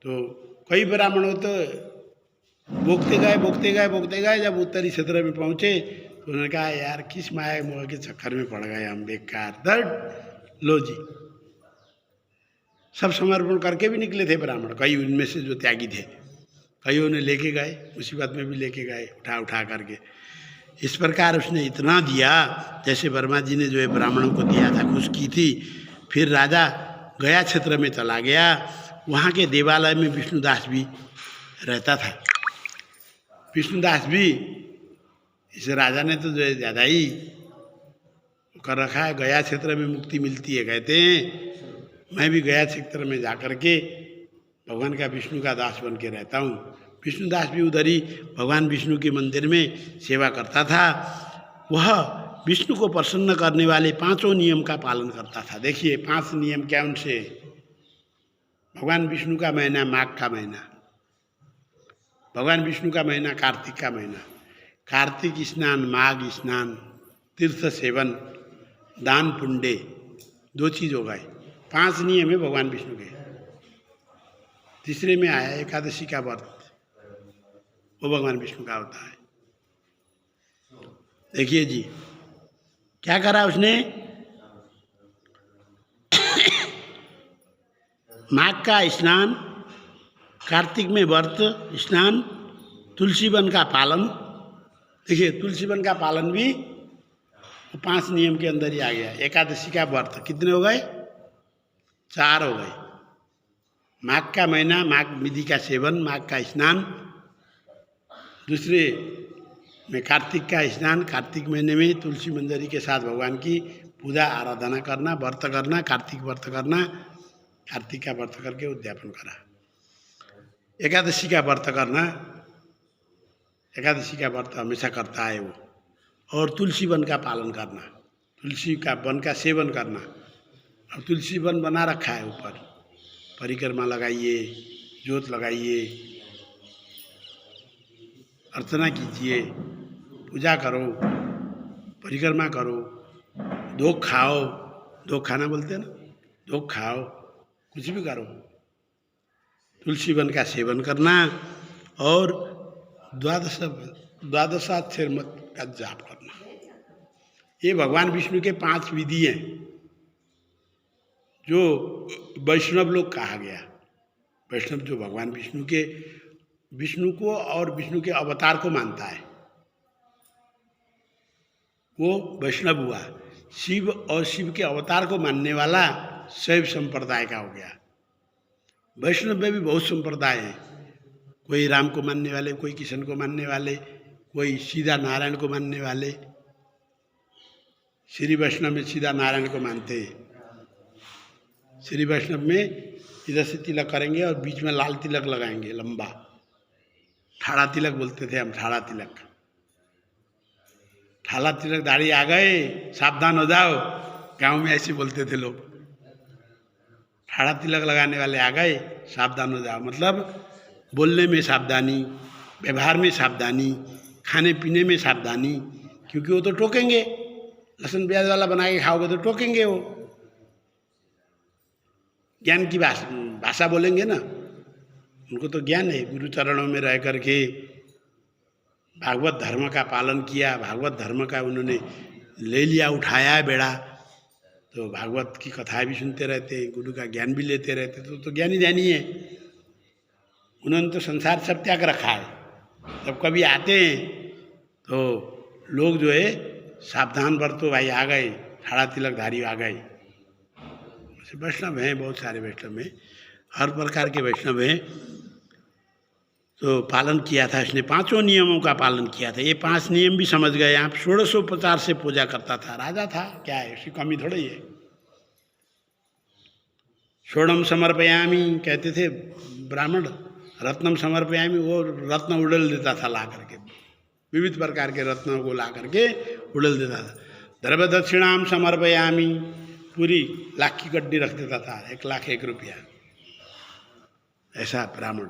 तो कई ब्राह्मणों तो बोकते गए, जब उत्तरी क्षेत्र में पहुँचे तो उन्होंने कहा यार किस माया मोह के चक्कर में पड़ गए हम, बेकार दर्द। लो जी, सब समर्पण करके भी निकले थे ब्राह्मण, कई उनमें से जो त्यागी थे, कईयों ने लेके गए, मुसीबत में भी लेके गए उठा करके। इस प्रकार उसने इतना दिया जैसे वर्मा जी ने जो है ब्राह्मणों को दिया था, खुश की थी। फिर राजा गया क्षेत्र में चला गया, वहाँ के देवालय में विष्णुदास भी रहता था। विष्णुदास भी, इस राजा ने तो जो है ज़्यादा ही कर रखा है, गया क्षेत्र में मुक्ति मिलती है कहते हैं। मैं भी गया क्षेत्र में जा कर के भगवान का विष्णु का दास बन के रहता हूँ। विष्णुदास भी उधर ही भगवान विष्णु के मंदिर में सेवा करता था। वह विष्णु को प्रसन्न करने वाले 5 नियम का पालन करता था। देखिए 5 नियम क्या उनसे। भगवान विष्णु का महीना माघ का महीना, भगवान विष्णु का महीना कार्तिक का महीना, कार्तिक स्नान, माघ स्नान, तीर्थ सेवन, दान पुण्य, 2 चीज़ हो गए। 5 नियम है भगवान विष्णु के। तीसरे में आया एकादशी का व्रत, वो भगवान विष्णु का होता है। देखिए जी क्या करा उसने, माघ का स्नान, कार्तिक में व्रत स्नान, तुलसी वन का पालन। देखिए तुलसी वन का पालन भी 5 नियम के अंदर ही आ गया। एकादशी का व्रत कितने हो गए, 4 हो गए। माघ का महीना, माघ विधि का सेवन, माघ का स्नान, दूसरे में कार्तिक का स्नान, कार्तिक महीने में तुलसी मंजरी के साथ भगवान की पूजा आराधना करना, व्रत करना, कार्तिक व्रत करना, कार्तिक का व्रत करके उद्यापन करा। एकादशी का व्रत करना, एकादशी का व्रत हमेशा करता है वो। और तुलसी वन का पालन करना, तुलसी का वन का सेवन करना। अब तुलसी वन बना रखा है ऊपर, परिक्रमा लगाइए, जोत लगाइए, अर्चना कीजिए, पूजा करो, परिक्रमा करो, धोख खाओ, धोख खाना बोलते हैं ना, धोख खाओ, कुछ भी करो। तुलसी वन का सेवन करना और द्वादशाक्षर मंत्र का जाप करना। ये भगवान विष्णु के 5 विधि हैं जो वैष्णव लोग कहा गया। वैष्णव जो भगवान विष्णु को और विष्णु के अवतार को मानता है वो वैष्णव हुआ। शिव और शिव के अवतार को मानने वाला शैव संप्रदाय का हो गया। वैष्णव में भी बहुत संप्रदाय हैं, कोई राम को मानने वाले, कोई कृष्ण को मानने वाले, कोई सीधा नारायण को मानने वाले। श्री वैष्णव में सीधा नारायण को मानते हैं। श्री वैष्णव में इधर से तिलक करेंगे और बीच में लाल तिलक लगाएंगे, लंबा ठाड़ा तिलक बोलते थे हम, ठाड़ा तिलक। ठाड़ा तिलक दाढ़ी आ गए सावधान हो जाओ, गांव में ऐसे बोलते थे लोग। ठाड़ा तिलक लगाने वाले आ गए सावधान हो जाओ, मतलब बोलने में सावधानी, व्यवहार में सावधानी, खाने पीने में सावधानी, क्योंकि वो तो टोकेंगे। लहसुन प्याज वाला बना के खाओगे तो टोकेंगे वो। ज्ञान की भाषा बोलेंगे ना, उनको तो ज्ञान है। गुरु चरणों में रह करके भागवत धर्म का पालन किया, भागवत धर्म का उन्होंने ले लिया, उठाया है बेड़ा, तो भागवत की कथाएं भी सुनते रहते हैं, गुरु का ज्ञान भी लेते रहते, तो ज्ञानी ध्यानी है। उन्होंने तो संसार सब त्याग रखा है। जब कभी आते हैं तो लोग जो है सावधान बरतो, भाई आ गए, ठाड़ा तिलकधारी आ गए। वैष्णव हैं, बहुत सारे वैष्णव हैं, हर प्रकार के वैष्णव हैं। तो पालन किया था इसने, 5 नियमों का पालन किया था। ये 5 नियम भी समझ गए आप। 1650 से पूजा करता था, राजा था, क्या है उसकी कमी थोड़ी है। षोडम समर्पयामी कहते थे ब्राह्मण, रत्नम समर्पयामी, वो रत्न उड़ल देता था ला करके, विविध प्रकार के रत्नों को ला करके उड़ल देता था। द्रव्य दक्षिणाम समर्पयामी, पूरी लाख की गड्डी रख देता था, 1 लाख 1 रुपया। ऐसा ब्राह्मण,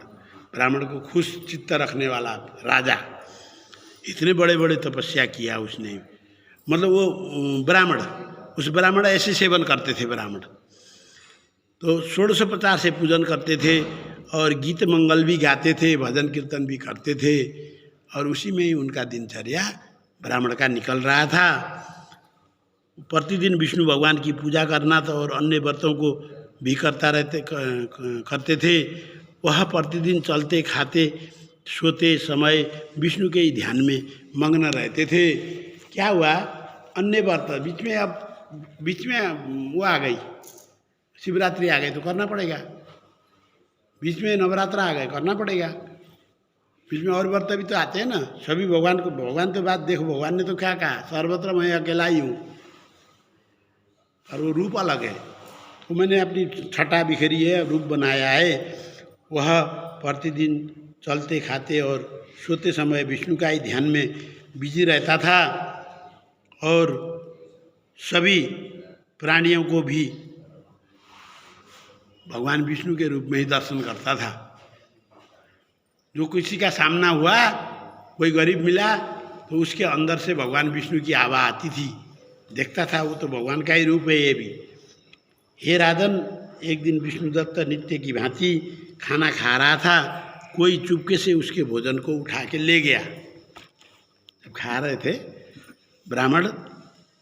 ब्राह्मण को खुश चित्त रखने वाला राजा, इतने बड़े बड़े तपस्या किया उसने। मतलब वो ब्राह्मण, उस ब्राह्मण ऐसे सेवन करते थे ब्राह्मण, तो 1650 से पूजन करते थे और गीत मंगल भी गाते थे, भजन कीर्तन भी करते थे, और उसी में ही उनका दिनचर्या ब्राह्मण का निकल रहा था। प्रतिदिन विष्णु भगवान की पूजा करना था और अन्य व्रतों को भी करते थे। वह प्रतिदिन चलते खाते सोते समय विष्णु के ही ध्यान में मग्न रहते थे। क्या हुआ, अन्य व्रत बीच में वो आ गई, शिवरात्रि आ गई तो करना पड़ेगा, बीच में नवरात्र आ गए करना पड़ेगा, बीच में और व्रत भी तो आते हैं ना सभी। भगवान तो बात देखो, भगवान ने तो क्या कहा, सर्वत्र मैं अकेला ही हूँ, और वो रूप अलग है। तो मैंने अपनी छटा बिखरी है, रूप बनाया है। वह प्रतिदिन चलते खाते और सोते समय विष्णु का ही ध्यान में बिजी रहता था और सभी प्राणियों को भी भगवान विष्णु के रूप में ही दर्शन करता था। जो किसी का सामना हुआ, कोई गरीब मिला तो उसके अंदर से भगवान विष्णु की आवाज़ आती थी, देखता था वो तो भगवान का ही रूप है ये भी। हे राधन, एक दिन विष्णुदत्त नित्य की भांति खाना खा रहा था, कोई चुपके से उसके भोजन को उठा के ले गया। जब खा रहे थे, ब्राह्मण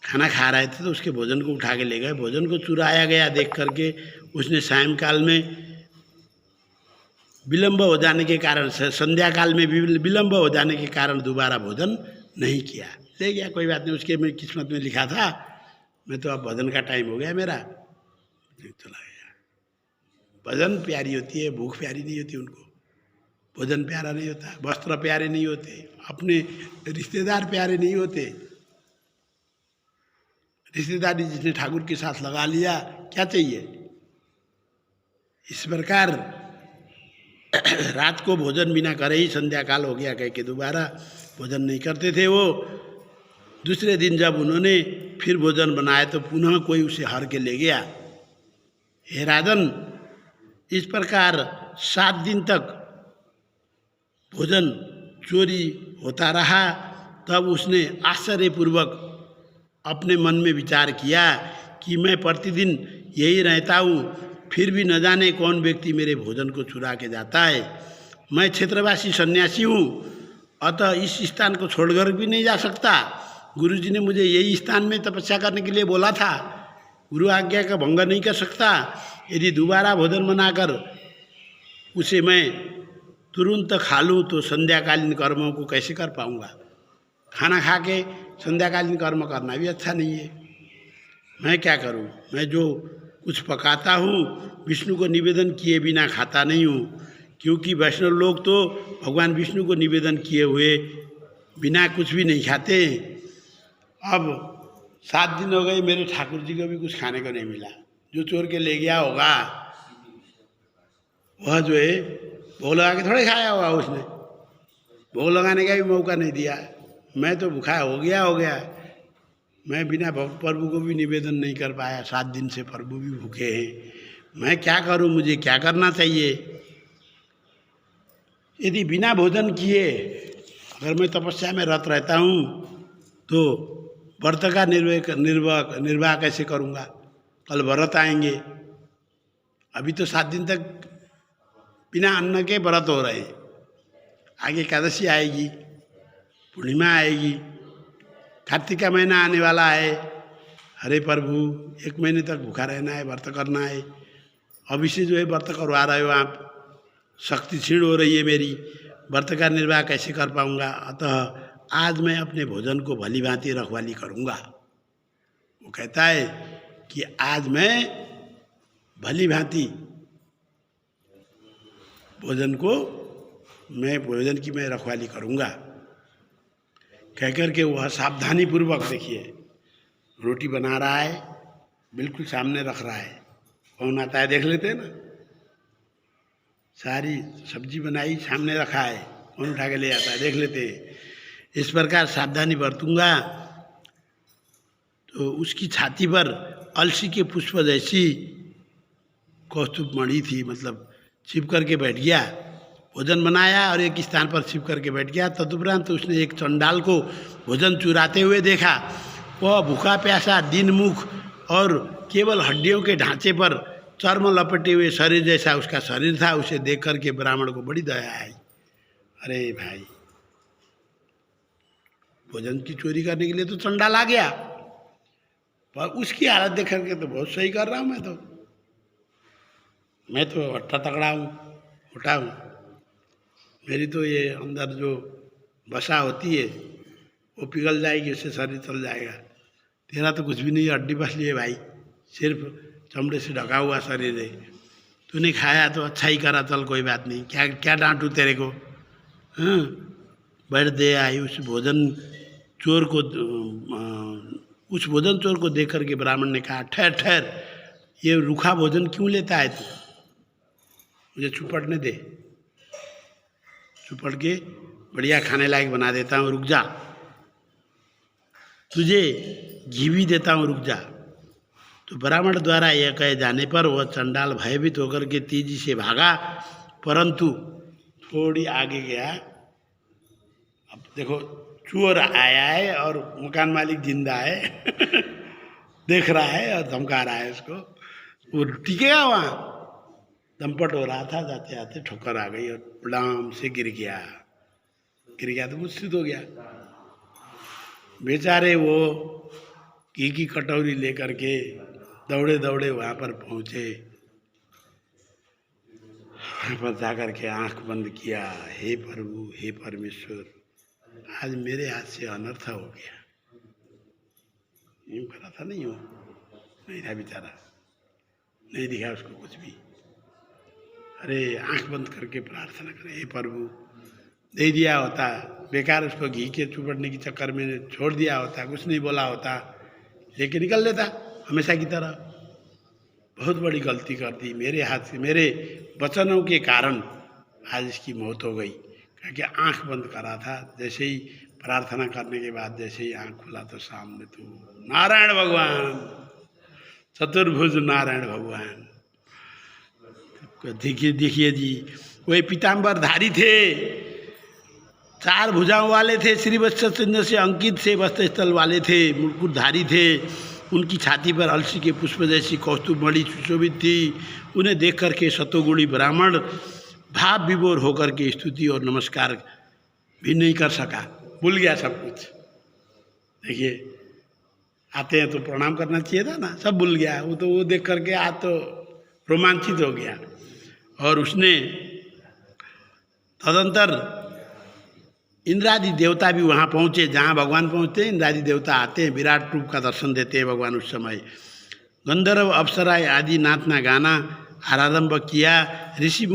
खाना खा रहे थे तो उसके भोजन को उठा के ले गए। भोजन को चुराया गया देख करके उसने सायंकाल में विलंब हो जाने के कारण, संध्या काल में विलंब हो जाने के कारण दोबारा भोजन नहीं किया, ले गया। कोई बात नहीं, उसके में किस्मत में लिखा था मैं तो अब भजन का टाइम हो गया मेरा, चला गया। भजन प्यारी होती है, भूख प्यारी नहीं होती उनको, भोजन प्यारा नहीं होता, वस्त्र प्यारे नहीं होते, अपने रिश्तेदार प्यारे नहीं होते। रिश्तेदारी जिसने ठाकुर के साथ लगा लिया, क्या चाहिए। इस प्रकार रात को भोजन बिना करे ही संध्या काल हो गया कह के दोबारा भोजन नहीं करते थे वो। दूसरे दिन जब उन्होंने फिर भोजन बनाया तो पुनः कोई उसे हर के ले गया। हे राधन, इस प्रकार 7 दिन तक भोजन चोरी होता रहा। तब उसने आश्चर्यपूर्वक अपने मन में विचार किया कि मैं प्रतिदिन यही रहता हूँ, फिर भी न जाने कौन व्यक्ति मेरे भोजन को चुरा के जाता है। मैं क्षेत्रवासी सन्यासी हूँ, अतः इस स्थान को छोड़कर भी नहीं जा सकता। गुरुजी ने मुझे यही स्थान में तपस्या करने के लिए बोला था, गुरु आज्ञा का भंग नहीं कर सकता। यदि दोबारा भोजन बनाकर उसे मैं तुरंत खा लूँ तो संध्याकालीन कर्मों को कैसे कर पाऊँगा। खाना खा के संध्याकालीन कर्म करना भी अच्छा नहीं है। मैं क्या करूँ, मैं जो कुछ पकाता हूँ विष्णु को निवेदन किए बिना खाता नहीं हूँ, क्योंकि वैष्णव लोग तो भगवान विष्णु को निवेदन किए हुए बिना कुछ भी नहीं खाते। अब 7 दिन हो गए, मेरे ठाकुर जी को भी कुछ खाने को नहीं मिला। जो चोर के ले गया होगा वह जो है भोग लगा के थोड़े खाया होगा उसने, भोग लगाने का भी मौका नहीं दिया। मैं तो भूखा हो गया। मैं बिना प्रभु को भी निवेदन नहीं कर पाया, 7 दिन से प्रभु भी भूखे हैं। मैं क्या करूं, मुझे क्या करना चाहिए। यदि बिना भोजन किए अगर मैं तपस्या में रत रहता हूं तो व्रत का निर्वाह कैसे करूंगा। कल व्रत आएंगे, अभी तो 7 दिन तक बिना अन्न के व्रत हो रहे हैं। आगे एकादशी आएगी, पूर्णिमा आएगी, कार्तिक का महीना आने वाला है। अरे प्रभु, 1 महीने तक भूखा रहना है, व्रत करना है। अभी से जो है व्रत करवा रहे हो आप, शक्ति क्षीण हो रही है मेरी, व्रत का निर्वाह कैसे कर पाऊँगा। अतः आज मैं अपने भोजन को भली भांति रखवाली करूँगा। वो कहता है कि आज मैं भली भांति भोजन की मैं रखवाली करूँगा। कह कर के वह सावधानी पूर्वक, देखिए रोटी बना रहा है, बिल्कुल सामने रख रहा है। कौन आता है देख लेते हैं ना, सारी सब्जी बनाई सामने रखा है, कौन उठा के ले आता है देख लेते हैं। इस प्रकार सावधानी बरतूंगा तो उसकी छाती पर अलसी के पुष्प जैसी कौस्तुभ मणि थी, मतलब छिप करके बैठ गया, भोजन बनाया और एक स्थान पर छिप करके बैठ गया। तदुपरांत उसने एक चंडाल को भोजन चुराते हुए देखा। वह भूखा प्यासा, दीनमुख और केवल हड्डियों के ढांचे पर चर्म लपेटे हुए शरीर जैसा उसका शरीर था। उसे देख करके ब्राह्मण को बड़ी दया आई। अरे भाई, भोजन की चोरी करने के लिए तो चंडाल आ गया, पर उसकी हालत देख करके तो बहुत सही कर रहा हूँ मैं तो अट्टा तगड़ा हूँ, मोटा हूँ। मेरी तो ये अंदर जो वसा होती है वो पिघल जाएगी, उससे शरीर चल जाएगा। तेरा तो कुछ भी नहीं, हड्डी पसली है भाई, सिर्फ चमड़े से ढका हुआ शरीर है। तूने खाया तो अच्छा ही करा, चल कोई बात नहीं, क्या क्या डांटूँ तेरे को। हाँ, बैठ दे आई। उस भोजन चोर को देख करके ब्राह्मण ने कहा, ठहर ठहर, ये रूखा भोजन क्यों लेता है तू, मुझे चुपड़ने दे, चुपड़ के बढ़िया खाने लायक बना देता हूँ, रुक जा, तुझे घी भी देता हूँ, रुक जा। तो ब्राह्मण द्वारा यह कहे जाने पर वह चंडाल भयभीत होकर के तेजी से भागा, परंतु थोड़ी आगे गया। अब देखो, चोर आया है और मकान मालिक जिंदा है देख रहा है और धमका रहा है उसको, वो टिकेगा वहाँ। दमपट हो रहा था, जाते जाते ठोकर आ गई और पड़ाम से गिर गया तो मुझसे हो गया। बेचारे वो घी की कटोरी लेकर के दौड़े दौड़े वहाँ पर पहुँचे। वहाँ पर जाकर के आँख बंद किया, हे प्रभु, हे परमेश्वर, आज मेरे हाथ से अनर्थ हो गया। यूँ करा था, नहीं था बेचारा, नहीं दिखा उसको कुछ भी। अरे आँख बंद करके प्रार्थना करें, हे प्रभु, दे दिया होता, बेकार उसको घी के चुपड़ने के चक्कर में छोड़ दिया होता, कुछ नहीं बोला होता, लेके निकल लेता हमेशा की तरह। बहुत बड़ी गलती कर दी मेरे हाथ से, मेरे वचनों के कारण आज इसकी मौत हो गई। क्योंकि आंख बंद करा था, जैसे ही प्रार्थना करने के बाद जैसे ही आंख खुला तो सामने तो नारायण भगवान, चतुर्भुज नारायण भगवान। देखिए जी, वही पीताम्बरधारी थे, 4 भुजाओं वाले थे, श्रीवत्स चिन्ह से अंकित से वस्त्र स्थल वाले थे, मुकुटधारी थे। उनकी छाती पर अलसी के पुष्प जैसी कौस्तुभ मणि सुशोभित थी। उन्हें देख करके सतोगुणी ब्राह्मण भाव विभोर होकर के स्तुति और नमस्कार भी नहीं कर सका, भूल गया सब कुछ। देखिए, आते हैं तो प्रणाम करना चाहिए था ना, सब भूल गया वो तो। वो देख करके आज तो रोमांचित हो गया। और उसने तदंतर इंद्रादि देवता भी वहाँ पहुँचे, जहाँ भगवान पहुँचते हैं इंद्रादि देवता आते हैं, विराट रूप का दर्शन देते हैं भगवान। उस समय गंधर्व अप्सरा आदि नाचना गाना आरंभ किया। ऋषि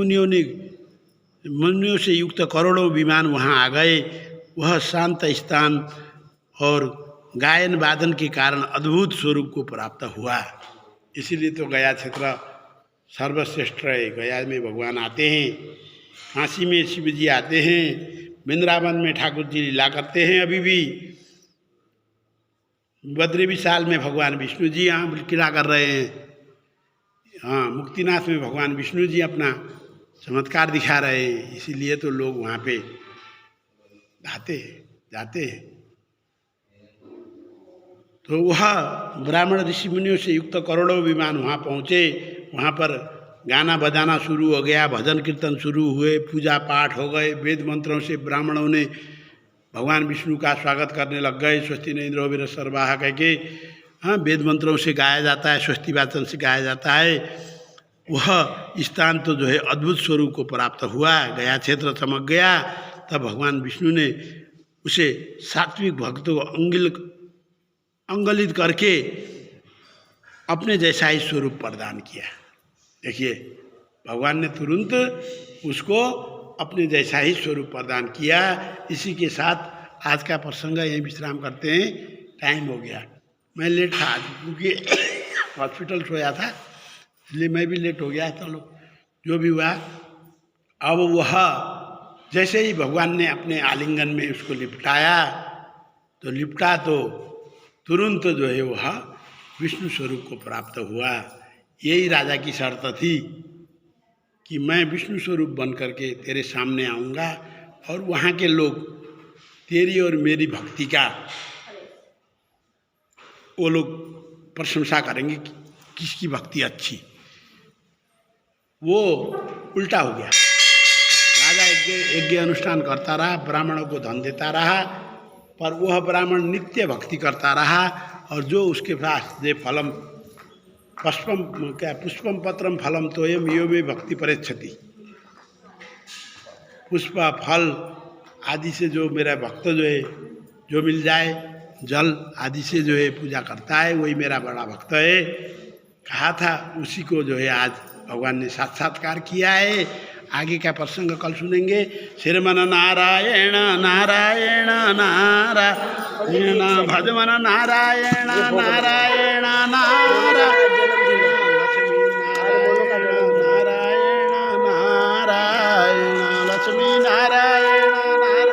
मुनियों से युक्त करोड़ों विमान वहाँ आ गए। वह शांत स्थान और गायन वादन के कारण अद्भुत स्वरूप को प्राप्त हुआ। इसीलिए तो गया क्षेत्र सर्वश्रेष्ठ है। गया में भगवान आते हैं, काशी में शिव जी आते हैं, वृंदावन में ठाकुर जी लीला करते हैं। अभी भी बद्री विशाल में भगवान विष्णु जी यहाँ लीला कर रहे हैं। हाँ, मुक्तिनाथ में भगवान विष्णु जी अपना चमत्कार दिखा रहे हैं। इसीलिए तो लोग वहाँ पे जाते हैं। तो वह ब्राह्मण ऋषि मुनियों से युक्त करोड़ों विमान वहाँ पहुँचे। वहाँ पर गाना बजाना शुरू हो गया, भजन कीर्तन शुरू हुए, पूजा पाठ हो गए। वेद मंत्रों से ब्राह्मणों ने भगवान विष्णु का स्वागत करने लग गए। स्वस्ति न इंद्रो वीरस्वर्वाः कह के, हाँ, वेद मंत्रों से गाया जाता है, स्वस्ति वाचन से गाया जाता है। वह स्थान तो जो है अद्भुत स्वरूप को प्राप्त हुआ। गया क्षेत्र चमक गया। तब भगवान विष्णु ने उसे सात्विक भक्तों को अंगलित करके अपने जैसा ही स्वरूप प्रदान किया। देखिए, भगवान ने तुरंत उसको अपने जैसा ही स्वरूप प्रदान किया। इसी के साथ आज का प्रसंग यहीं विश्राम करते हैं। टाइम हो गया, मैं लेट था आज क्योंकि हॉस्पिटल सोया था, इसलिए मैं भी लेट हो गया। चलो जो भी हुआ, अब वह जैसे ही भगवान ने अपने आलिंगन में उसको लिपटाया तो तुरंत जो है वह विष्णु स्वरूप को प्राप्त हुआ। यही राजा की शर्त थी कि मैं विष्णु स्वरूप बन करके तेरे सामने आऊँगा और वहाँ के लोग तेरी और मेरी भक्ति का वो लोग प्रशंसा करेंगे कि किसकी भक्ति अच्छी। वो उल्टा हो गया। राजा यज्ञ अनुष्ठान करता रहा, ब्राह्मणों को धन देता रहा, पर वह ब्राह्मण नित्य भक्ति करता रहा और जो उसके पास दे फलम पुष्पम पत्रम फलम तोयम यो में भक्ति परेच्छति। पुष्प फल आदि से जो मेरा भक्त जो है जो मिल जाए, जल आदि से जो है पूजा करता है, वही मेरा बड़ा भक्त है कहा था। उसी को जो है आज भगवान ने साक्षात्कार किया है। आगे का प्रसंग कल सुनेंगे। श्रीमन नारायण नारायण नारायण भजमन नारायण नारायण नारायण लक्ष्मी नारायण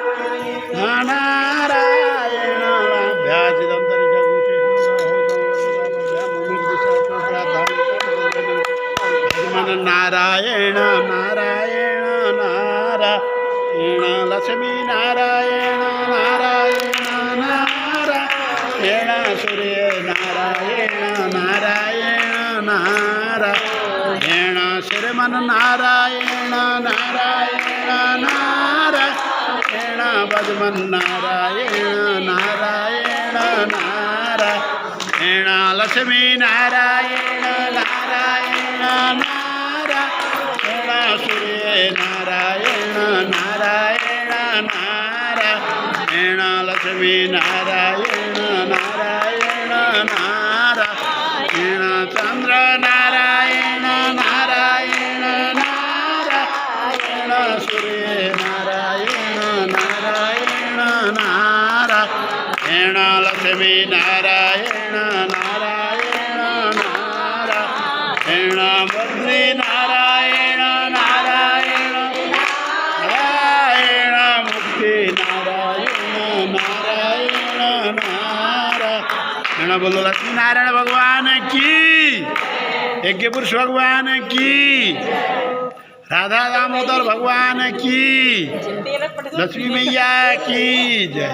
नारायण नारायण नारायण नारायण लक्ष्मी नारायण नारायण नारायण सूर्य नारायण नारायण नारायण श्रीमन नारायण नारायण नारायण भजमन नारायण नारायण नारायण लक्ष्मी नारायण नारायण नारायण सूर्य नारायण नारायण नारायण लक्ष्मी नारायण नारायण नारायण चंद्र नारायण नारायण नारायण सूर्य नारायण नारायण नारायण लक्ष्मी नारायण नारायण नारायण बद्री नारायण नारायण नारायण मुक्ति नारायण नारायण नारायण। बोलो लक्ष्मी नारायण भगवान की, यज्ञ पुरुष भगवान की, राधा दामोदर भगवान की, लक्ष्मी मैया की जय।